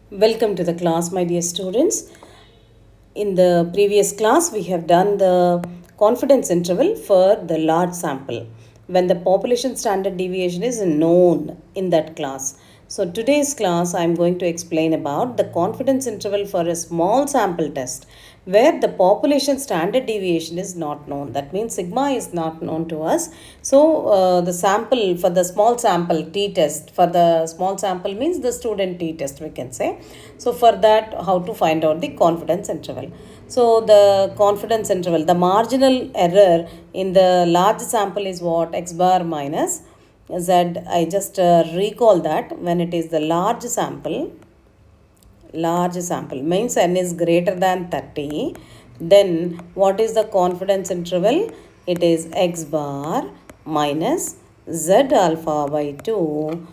Welcome to the class, my dear students. In the previous class, we have done the confidence interval for the large sample when the population standard deviation is known in that class. So today's class, I am going to explain about the confidence interval for a small sample test where the population standard deviation is not known. That means sigma is not known to us. So the sample for the small sample t test, for the small sample means the student t test we can say. So for that, how to find out the confidence interval. So the confidence interval, the marginal error in the large sample is what? X bar minus Z. I just recall that when it is the large sample means n is greater than 30, then what is the confidence interval? It is x bar minus z alpha by 2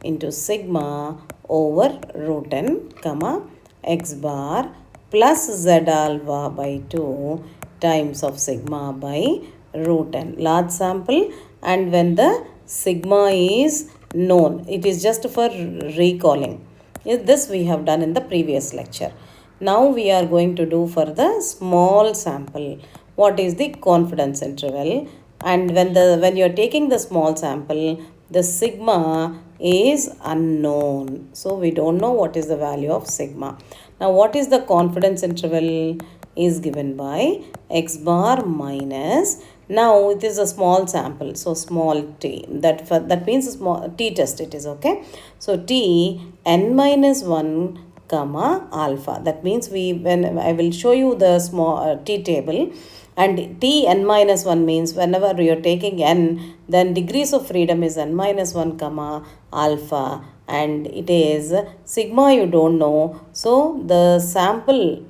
into sigma over root n comma x bar plus z alpha by 2 times of sigma by root n. Large sample, and when the sigma is known, it is just for recalling. This we have done in the previous lecture. Now we are going to do for the small sample. What is the confidence interval? And when you are taking the small sample, the sigma is unknown. So we don't know what is the value of sigma. Now what is the confidence interval? Is given by x bar minus, now it is a small sample, so small t, that means a small t test it is, okay. So t n minus 1 comma alpha, that means when I will show you the small t table, and t n minus 1 means whenever you are taking n, then degrees of freedom is n minus 1 comma alpha, and it is sigma you don't know. So the sample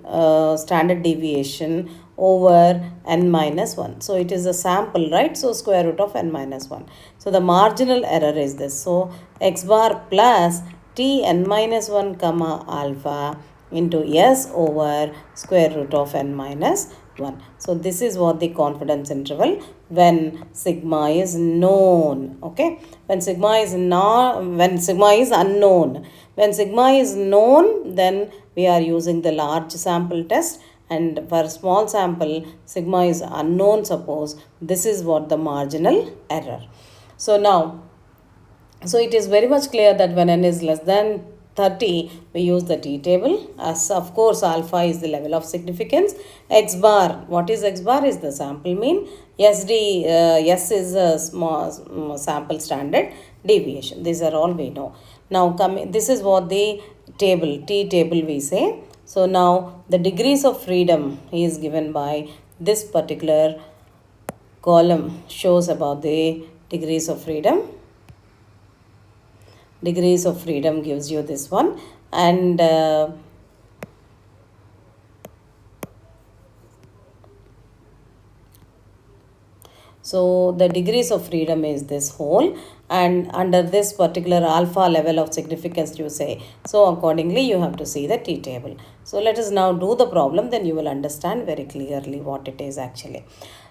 standard deviation over n minus 1. So it is a sample, right? So square root of n minus 1. So the marginal error is this. So x bar plus t n minus 1 comma alpha into s over square root of n minus 1. So this is what the confidence interval when sigma is known, okay. When sigma is unknown. When sigma is known, then we are using the large sample test, and for small sample sigma is unknown, suppose. This is what the marginal error. So now, so it is very much clear that when n is less than 30, we use the t table, as of course alpha is the level of significance. X bar, what is x bar? Is the sample mean. S is a small sample standard deviation. These are all we know. Now this is what the table, t table we say. So now the degrees of freedom is given by this particular column, shows about the degrees of freedom. Degrees of freedom gives you this one, and so the degrees of freedom is this whole, and under this particular alpha level of significance you say. So accordingly you have to see the t table. So let us now do the problem, then you will understand very clearly what it is actually.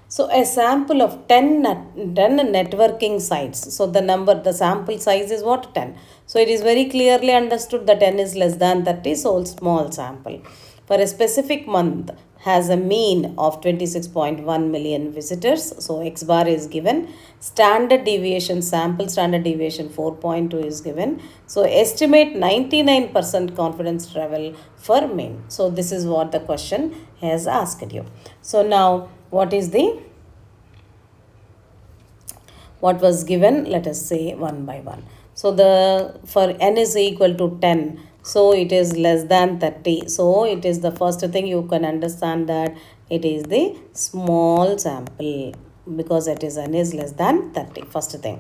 So a sample of 10 networking sites. So the sample size is what? 10. So it is very clearly understood that n is less than 30, so small sample. For a specific month has a mean of 26.1 million visitors. So x bar is given. Standard deviation, sample standard deviation 4.2 is given. So estimate 99% confidence level for mean. So this is what the question has asked you. So now what was given? Let us say one by one. So for n is equal to 10, so it is less than 30. So it is the first thing you can understand that it is the small sample, because it is n is less than 30, first thing.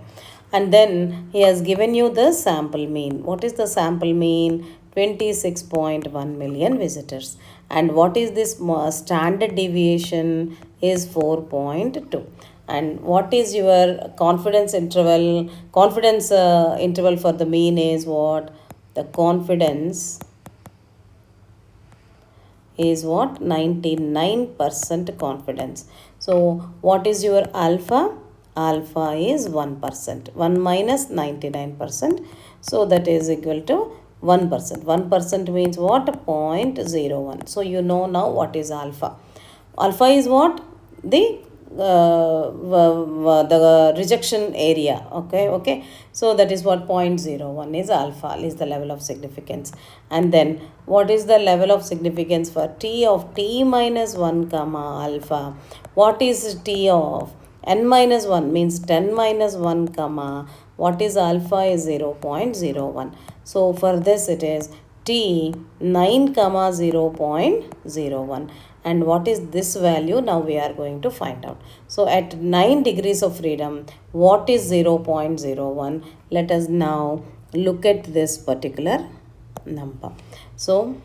And then he has given you the sample mean. What is the sample mean? 26.1 million visitors. And what is this standard deviation? Is 4.2. And what is your confidence interval? Confidence interval for the mean is what? The confidence is what? 99% confidence. So what is your alpha? Alpha is 1%. 1 minus 99%. So that is equal to 1%. 1% means what? 0.01. So you know now what is alpha. Alpha is what? The rejection area. Okay. So that is what 0.01 is alpha, is the level of significance. And then what is the level of significance for t of t minus 1 comma alpha? What is t of n minus 1 means 10 minus 1 comma what is alpha is 0.01. So for this it is t 9 comma 0.01. And what is this value? Now we are going to find out. So at 9 degrees of freedom, what is 0.01? Let us now look at this particular number. So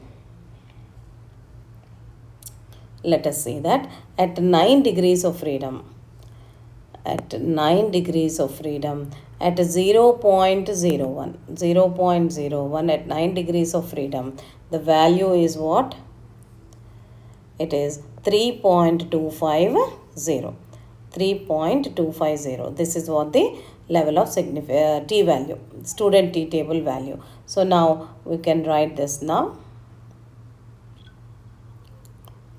let us see that at 9 degrees of freedom, at 9 degrees of freedom, at 0.01 at 9 degrees of freedom, the value is what? It is 3.250. 3.250. This is what the level of t value, student t table value. So now we can write this now.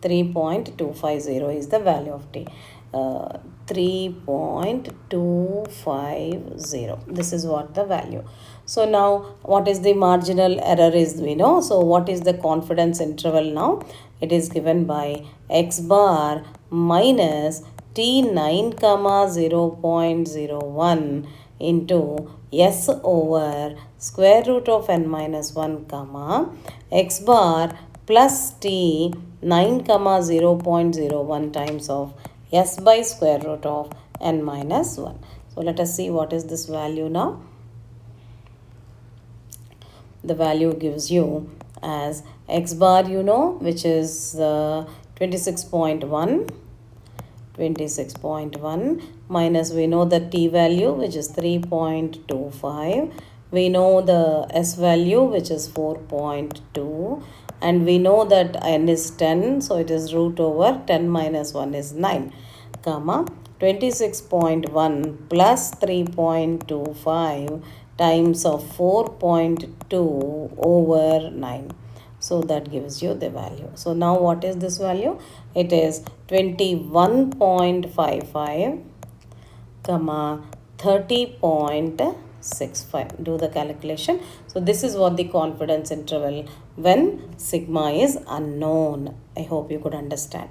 3.250 is the value of t. 3.250. This is what the value. So now what is the marginal error is we know. So what is the confidence interval now? It is given by x bar minus t9 comma 0.01 into s over square root of n minus 1 comma x bar plus t 9 comma 0.01 times of s by square root of n minus 1. So let us see what is this value now. The value gives you as x bar, you know, which is 26.1 minus we know the t value which is 3.25. We know the s value which is 4.2. And we know that n is 10, so it is root over 10 minus 1 is 9, comma 26.1 plus 3.25 times of 4.2 over 9. So that gives you the value. So now what is this value? It is 21.55, comma 30.65. Do the calculation. So this is what the confidence interval when sigma is unknown. I hope you could understand.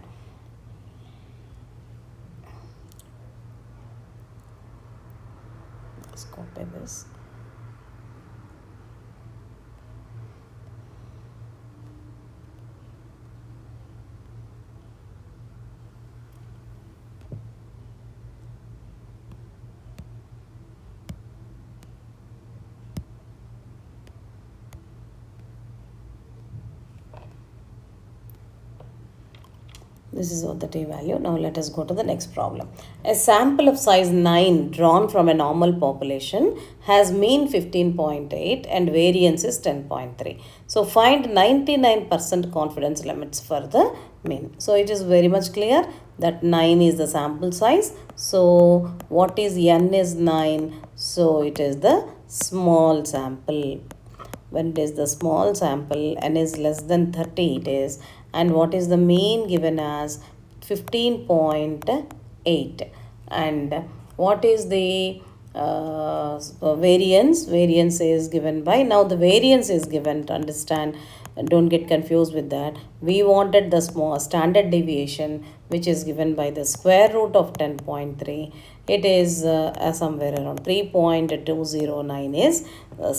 Let's copy this. This is what the t value. Now let us go to the next problem. A sample of size 9 drawn from a normal population has mean 15.8 and variance is 10.3. So find 99% confidence limits for the mean. So it is very much clear that 9 is the sample size. So what is n is 9. So it is the small sample. When it is the small sample, n is less than 30 it is. And what is the mean? Given as 15.8. And what is the variance? Variance is given by, now the variance is given to understand, don't get confused with that. We wanted the small standard deviation which is given by the square root of 10.3. It is somewhere around 3.209 is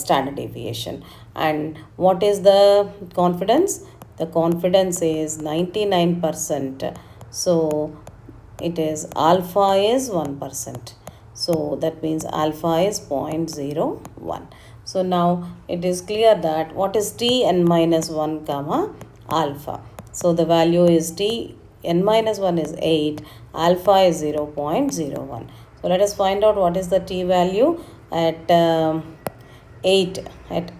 standard deviation. And what is the confidence? The confidence is 99%. So it is alpha is 1%. So that means alpha is 0.01. So now it is clear that what is t n minus 1 comma alpha. So the value is t n minus 1 is 8. Alpha is 0.01. So let us find out what is the t value at 8 and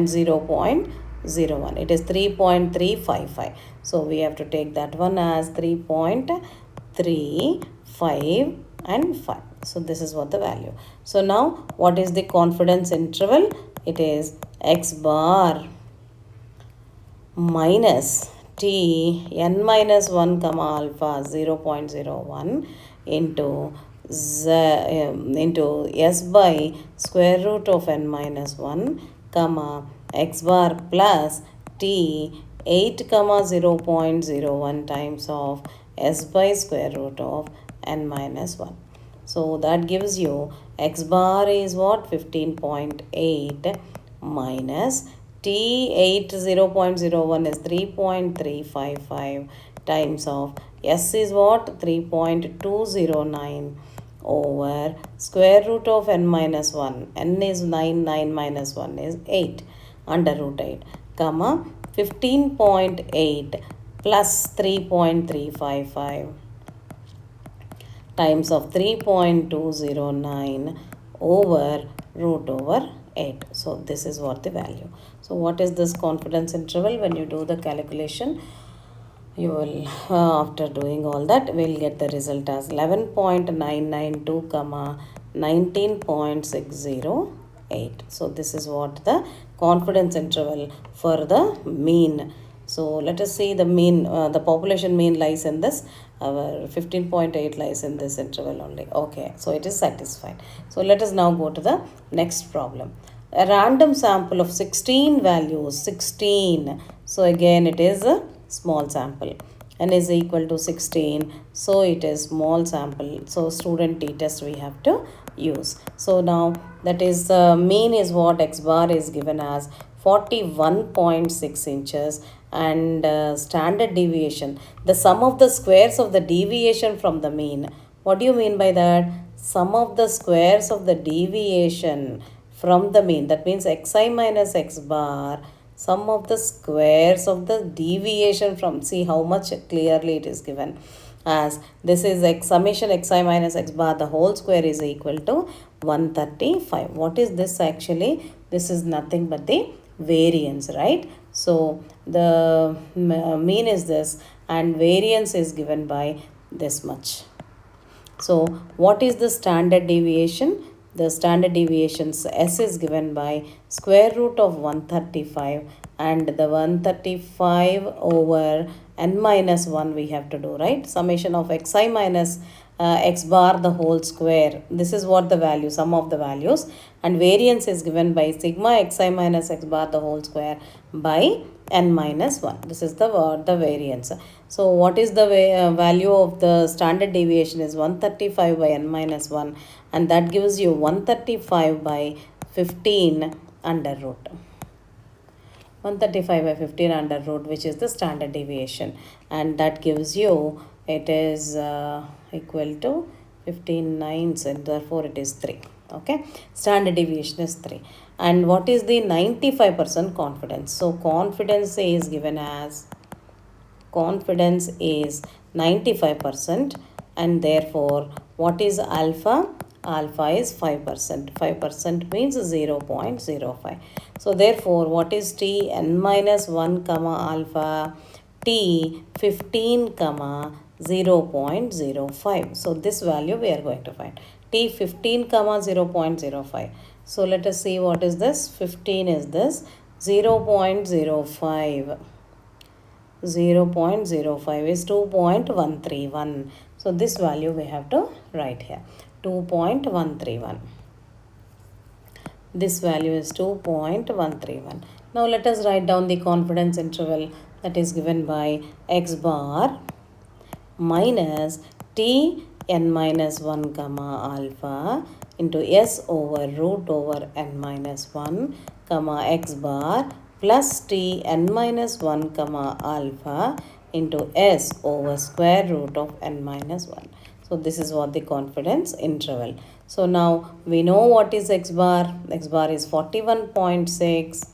0.01. It is 3.355. So we have to take that one as 3.35 and 5. So this is what the value. So now what is the confidence interval? It is x bar minus t n minus 1 comma alpha 0.01 into into s by square root of n minus 1 comma x bar plus t 8 comma 0.01 times of s by square root of n minus 1. So that gives you x bar is what? 15.8 minus T8 0.01 is 3.355 times of S is what? 3.209 over square root of n minus 1. N is 9, 9 minus 1 is 8 under root 8, comma 15.8 plus 3.355 times of 3.209 over root over 8. So this is what the value. So what is this confidence interval? When you do the calculation, you will after doing all that, we'll get the result as 11.992 comma 19.608. So this is what the confidence interval for the mean. So let us see the mean, the population mean lies in this, our 15.8 lies in this interval only. Okay, so it is satisfied. So let us now go to the next problem. A random sample of 16 values, 16. So again it is a small sample. N is equal to 16. So it is small sample. So student t-test we have to use. So now that is mean is what? X bar is given as 41.6 inches and standard deviation, the sum of the squares of the deviation from the mean. What do you mean by that? Sum of the squares of the deviation from the mean, that means xi minus x bar, sum of the squares of the deviation from, see how much clearly it is given as this is x summation xi minus x bar, the whole square is equal to 135. What is this actually? This is nothing but the variance, right? So the mean is this and variance is given by this much. So what is the standard deviation? The standard deviations S is given by square root of 135 and the 135 over n minus 1 we have to do, right? Summation of xi minus x bar the whole square. This is what the value, sum of the values, and variance is given by sigma xi minus x bar the whole square by n minus 1. This is the variance. So what is the value of the standard deviation is 135 by n minus 1 and that gives you 135 by 15 under root. 135 by 15 under root, which is the standard deviation, and that gives you, it is equal to 15 nines and therefore it is 3. Okay, standard deviation is 3. And what is the 95% confidence? So confidence is given as, confidence is 95% and therefore what is alpha? Alpha is 5%. 5% means 0.05. So therefore what is t? N minus 1 comma alpha t 15 comma 0.05. So this value we are going to find. T 15 comma 0.05. So let us see what is this. 15 is this, 0.05. 0.05 is 2.131. So this value we have to write here, 2.131. This value is 2.131. Now let us write down the confidence interval that is given by x bar minus t n minus 1 comma alpha into s over root over n minus 1 comma x bar plus t n minus 1 comma alpha into s over square root of n minus 1. So this is what the confidence interval. So now we know what is x bar. X bar is 41.6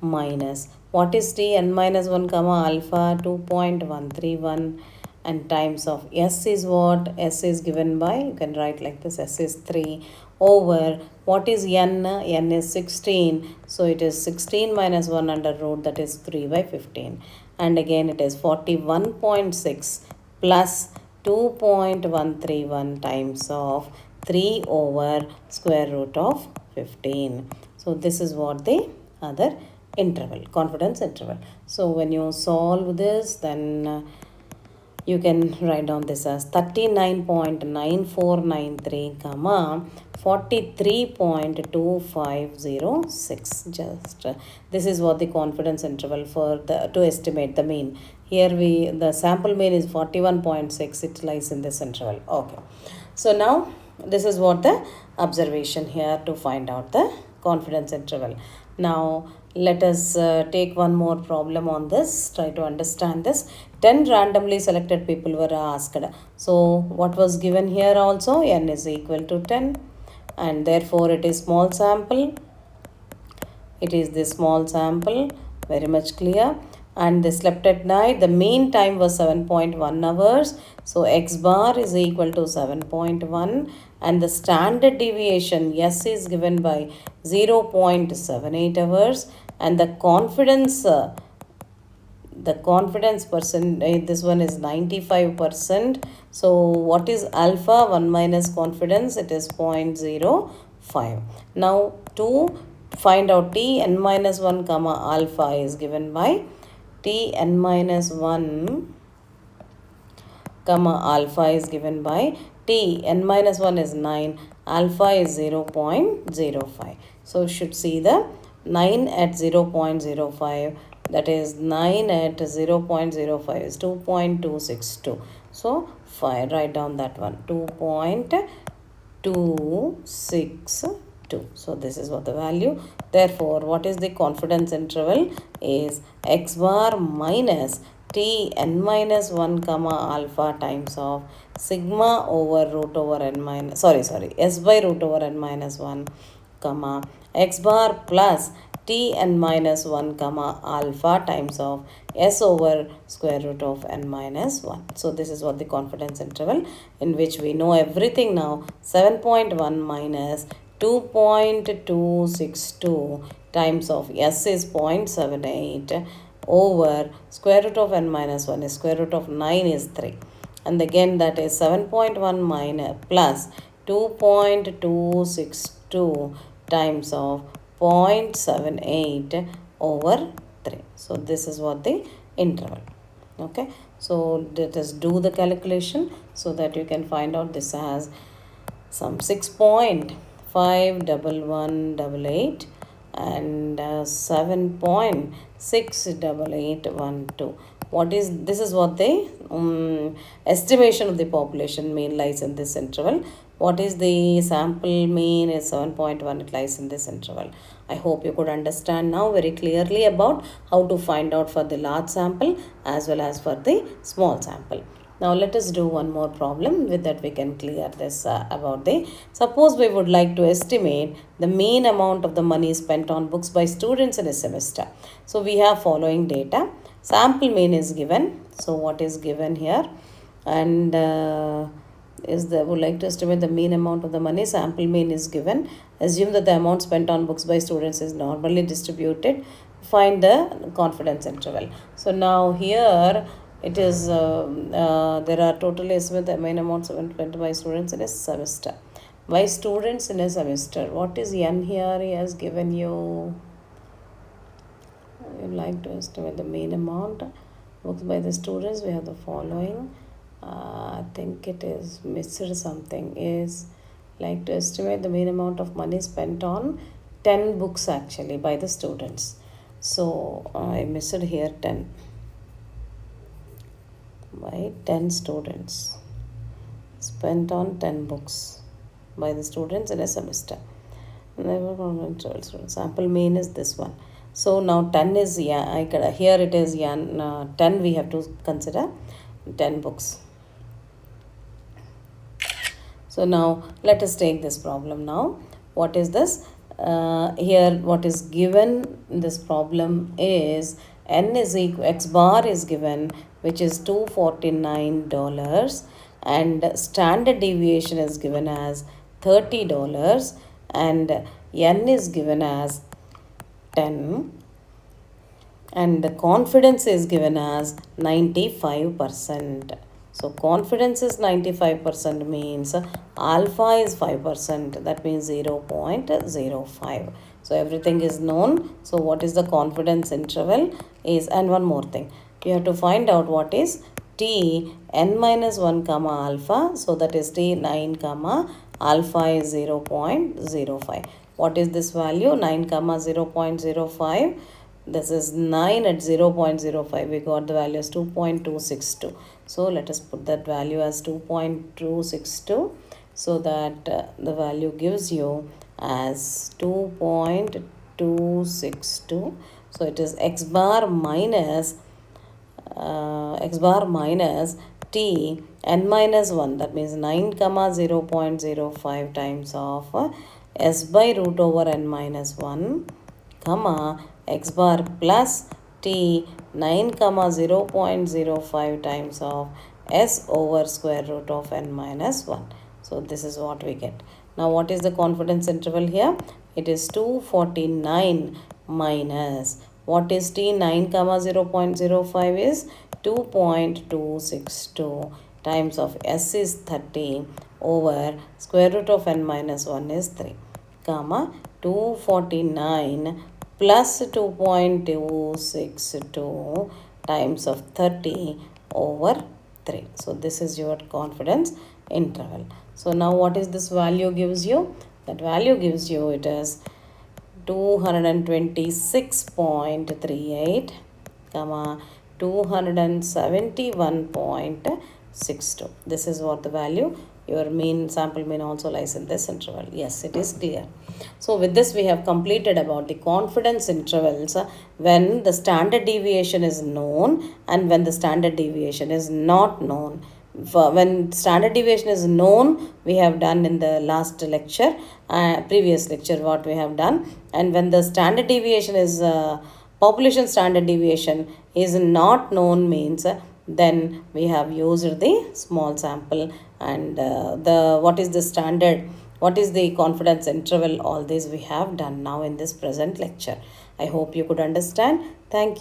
minus what is t n minus 1 comma alpha 2.131 and times of s is what? S is given by, you can write like this, s is 3 over what is n? N is 16. So it is 16 minus 1 under root, that is 3 by 15. And again it is 41.6 plus 2.131 times of 3 over square root of 15. So this is what the other interval, confidence interval. So when you solve this, then you can write down this as 39.9493 comma 43.2506. Just this is what the confidence interval for the to estimate the mean. Here the sample mean is 41.6. It lies in this interval. Okay. So now this is what the observation here to find out the confidence interval. Now let us take one more problem on this. Try to understand this. 10 randomly selected people were asked. So what was given here also? N is equal to 10, and therefore it is small sample. It is the small sample, very much clear. And they slept at night. The mean time was 7.1 hours. So x bar is equal to 7.1, and the standard deviation S is given by 0.78 hours, and the confidence percent, this one is 95%. So what is alpha? 1 minus confidence, it is 0.05. Now to find out t n minus 1 comma alpha is given by t n minus 1 comma alpha is given by t n minus 1 is 9, alpha is 0.05. So should see the 9 at 0.05, that is 9 at 0.05 is 2.262. So write down that one, 2.262. So this is what the value. Therefore what is the confidence interval is x bar minus t n minus 1 comma alpha times of sigma over root over n minus s by root over n minus 1 comma x bar plus t n minus 1 comma alpha times of s over square root of n minus 1. So this is what the confidence interval, in which we know everything now. 7.1 minus 2.262 times of s is 0.78 over square root of n minus 1 is square root of 9 is 3. And again that is 7.1 minus plus 2.262 times of 0.78 over 3. So this is what the interval. Okay. So let us do the calculation so that you can find out this as some 6.51188 and 7.68812. What is this? Is what the estimation of the population mean lies in this interval. What is the sample mean is 7.1. It lies in this interval. I hope you could understand now very clearly about how to find out for the large sample as well as for the small sample. Now let us do one more problem. With that we can clear this about the, suppose we would like to estimate the mean amount of the money spent on books by students in a semester. So we have following data. Sample mean is given. So what is given here? And would like to estimate the mean amount of the money. Sample mean is given. Assume that the amount spent on books by students is normally distributed. Find the confidence interval. So now here it is there are total estimate the main amount spent by students in a semester. By students in a semester, what is n here? He has given you. You like to estimate the main amount books by the students. We have the following. I think it is missed something. Is like to estimate the main amount of money spent on 10 books actually by the students. So I missed here 10. By 10 students, spent on 10 books by the students in a semester. Sample mean is this one. So now 10 is here it is 10 we have to consider 10 books. So now let us take this problem now. What is this? Here what is given in this problem is n is equal, x bar is given, which is $249, and standard deviation is given as $30, and n is given as 10, and the confidence is given as 95%. So confidence is 95% means alpha is 5%, that means 0.05. So So everything is known. So what is the confidence interval is, and one more thing, you have to find out what is t n minus 1 comma alpha. So that is t 9 comma alpha is 0.05. What is this value? 9 comma 0.05. This is 9 at 0.05. We got the value as 2.262. So let us put that value as 2.262, so that the value gives you as 2.262. So it is x bar minus t n minus 1, that means 9 comma 0.05 times of s by root over n minus 1 comma x bar plus t 9 comma 0.05 times of s over square root of n minus 1. So this is what we get. Now what is the confidence interval here? It is 249 minus, what is t 9 comma 0.05 is 2.262 times of s is 30 over square root of n minus 1 is 3 comma 249 plus 2.262 times of 30 over 3. So this is your confidence interval. So now what is this value gives you? That value gives you, it is 226.38 comma 271.62. This is what the value, your mean, sample mean also lies in this interval. Yes, it is clear. So with this we have completed about the confidence intervals when the standard deviation is known and when the standard deviation is not known. When standard deviation is known, we have done in the last lecture, previous lecture what we have done. And when the standard deviation is population standard deviation is not known means, then we have used the small sample and the what is the standard, what is the confidence interval, all this we have done now in this present lecture. I hope you could understand. Thank you.